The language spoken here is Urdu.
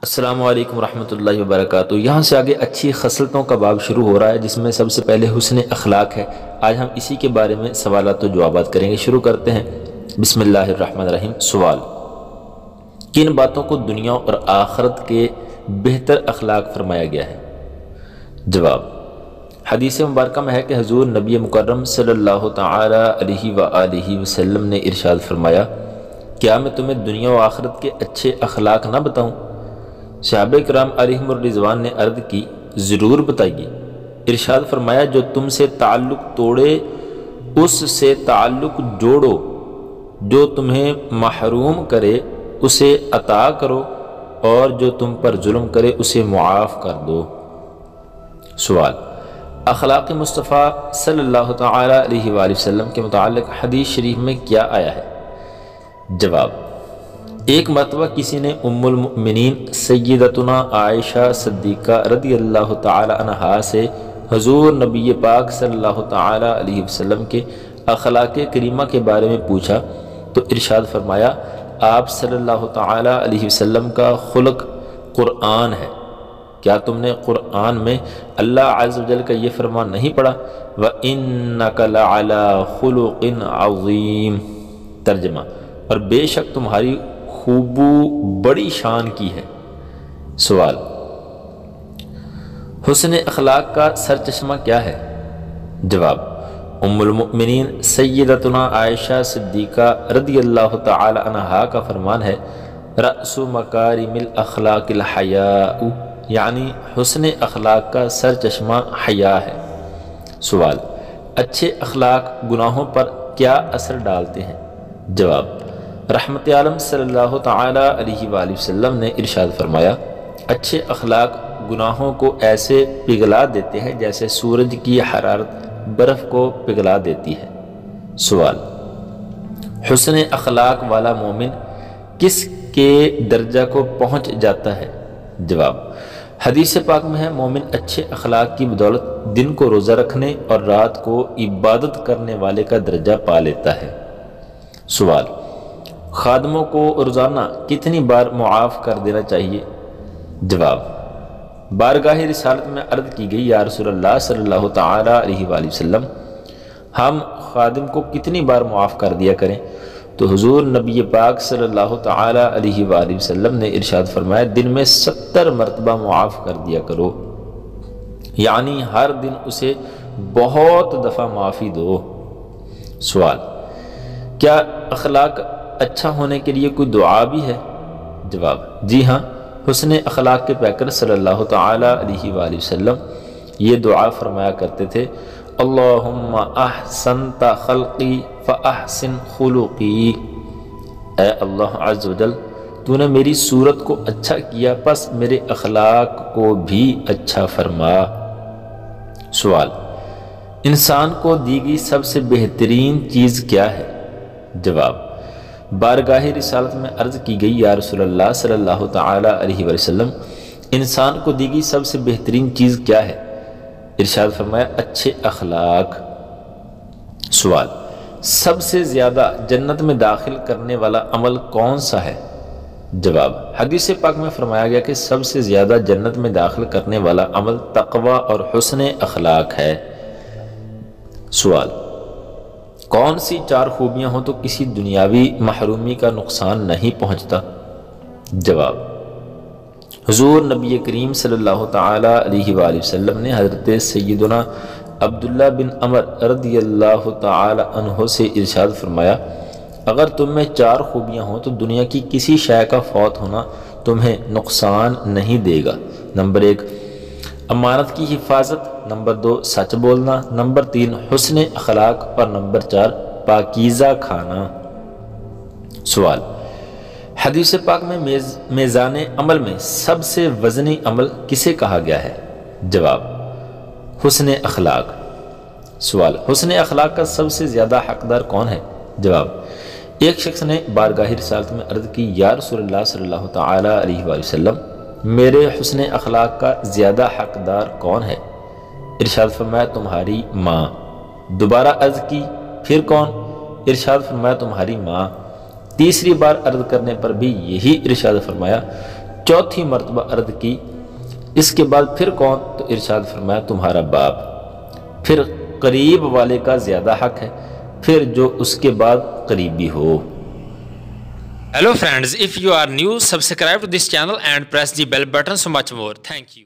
السلام علیکم ورحمۃ اللہ وبرکاتہ۔ یہاں سے آگے اچھی خصلتوں کا باب شروع ہو رہا ہے، جس میں سب سے پہلے حسن اخلاق ہے۔ آج ہم اسی کے بارے میں سوالات و جوابات کریں گے۔ شروع کرتے ہیں، بسم اللہ الرحمن الرحیم۔ سوال: کن باتوں کو دنیا اور آخرت کے بہتر اخلاق فرمایا گیا ہے؟ جواب: حدیث مبارکہ میں ہے کہ حضور نبی مکرم صلی اللہ تعالی علیہ وآلہ وسلم نے ارشاد فرمایا، کیا میں تمہیں دنیا و آخرت کے اچھے اخلاق نہ بتاؤں؟ صحابہ کرام علیہم الرضوان نے عرض کی، ضرور بتائیے۔ ارشاد فرمایا، جو تم سے تعلق توڑے اس سے تعلق جوڑو، جو تمہیں محروم کرے اسے عطا کرو، اور جو تم پر ظلم کرے اسے معاف کر دو۔ سوال: اخلاق مصطفیٰ صلی اللہ تعالی علیہ وآلہ وسلم کے متعلق حدیث شریف میں کیا آیا ہے؟ جواب: ایک مرتبہ کسی نے ام المؤمنین سیدتنا عائشہ صدیقہ رضی اللہ تعالی عنہا سے حضور نبی پاک صلی اللہ تعالی علیہ وسلم کے اخلاق کریمہ کے بارے میں پوچھا تو ارشاد فرمایا، آپ صلی اللہ تعالی علیہ وسلم کا خلق قرآن ہے۔ کیا تم نے قرآن میں اللہ عز و جل کا یہ فرمان نہیں پڑھا، وَإِنَّكَ لَعَلَىٰ خُلُقٍ عَظِيمٍ؟ ترجمہ: اور بے شک تمہاری خوبو بڑی شان کی ہے۔ سوال: حسن اخلاق کا سرچشمہ کیا ہے؟ جواب: ام المؤمنین سیدتنا عائشہ صدیقہ رضی اللہ تعالی عنہا کا فرمان ہے، رأس مکارم الاخلاق الحیاء، یعنی حسن اخلاق کا سرچشمہ حیا ہے۔ سوال: اچھے اخلاق گناہوں پر کیا اثر ڈالتے ہیں؟ جواب: رحمت عالم صلی اللہ تعالی علیہ وآلہ وسلم نے ارشاد فرمایا، اچھے اخلاق گناہوں کو ایسے پگھلا دیتے ہیں جیسے سورج کی حرارت برف کو پگھلا دیتی ہے۔ سوال: حسن اخلاق والا مومن کس کے درجہ کو پہنچ جاتا ہے؟ جواب: حدیث پاک میں ہے، مومن اچھے اخلاق کی بدولت دن کو روزہ رکھنے اور رات کو عبادت کرنے والے کا درجہ پا لیتا ہے۔ سوال: خادموں کو روزانہ کتنی بار معاف کر دینا چاہیے؟ جواب: بارگاہ رسالت میں عرض کی گئی، یا رسول اللہ صلی اللہ تعالی علیہ وآلہ وسلم، ہم خادم کو کتنی بار معاف کر دیا کریں؟ تو حضور نبی پاک صلی اللہ تعالی علیہ وآلہ وسلم نے ارشاد فرمایا، دن میں 70 مرتبہ معاف کر دیا کرو، یعنی ہر دن اسے بہت دفعہ معافی دو۔ سوال: کیا اخلاق اچھا ہونے کے لیے کوئی دعا بھی ہے؟ جواب: جی ہاں، حسن اخلاق کے پیکر صلی اللہ تعالی علیہ وآلہ وسلم یہ دعا فرمایا کرتے تھے، اللہم احسنت خلقی فاحسن خلقی، اے اللہ عز و جل تو نے میری صورت کو اچھا کیا، پس میرے اخلاق کو بھی اچھا فرما۔ سوال: انسان کو دی گئی سب سے بہترین چیز کیا ہے؟ جواب: بارگاہ رسالت میں عرض کی گئی، یا رسول اللہ صلی اللہ تعالی علیہ وسلم، انسان کو دی گئی سب سے بہترین چیز کیا ہے؟ ارشاد فرمایا، اچھے اخلاق۔ سوال: سب سے زیادہ جنت میں داخل کرنے والا عمل کون سا ہے؟ جواب: حدیث پاک میں فرمایا گیا کہ سب سے زیادہ جنت میں داخل کرنے والا عمل تقوی اور حسن اخلاق ہے۔ سوال: کون سی 4 خوبیاں ہوں تو کسی دنیاوی محرومی کا نقصان نہیں پہنچتا؟ جواب: حضور نبی کریم صلی اللہ تعالی علیہ وآلہ وسلم نے حضرت سیدنا عبداللہ بن عمر رضی اللہ تعالی عنہ سے ارشاد فرمایا، اگر تم میں 4 خوبیاں ہوں تو دنیا کی کسی شے کا فوت ہونا تمہیں نقصان نہیں دے گا۔ نمبر 1 امانت کی حفاظت، نمبر 2 سچ بولنا، نمبر 3 حسن اخلاق، اور نمبر 4 پاکیزہ کھانا۔ سوال: حدیث پاک میں میزان عمل میں سب سے وزنی عمل کسے کہا گیا ہے؟ جواب: حسن اخلاق۔ سوال: حسن اخلاق کا سب سے زیادہ حقدار کون ہے؟ جواب: ایک شخص نے بارگاہ رسالت میں عرض کی، یا رسول اللہ صلی اللہ تعالی علیہ وآلہ وسلم، میرے حسن اخلاق کا زیادہ حقدار کون ہے؟ ارشاد فرمایا، تمہاری ماں۔ دوبارہ عرض کی، پھر کون؟ ارشاد فرمایا، تمہاری ماں۔ تیسری بار عرض کرنے پر بھی یہی ارشاد فرمایا، چوتھی مرتبہ عرض کی اس کے بعد پھر کون؟ تو ارشاد فرمایا تمہارا باپ، پھر قریب والے کا زیادہ حق ہے، پھر جو اس کے بعد قریبی ہو۔ Hello friends, if you are new, subscribe to this channel and press the bell button so much more. Thank you.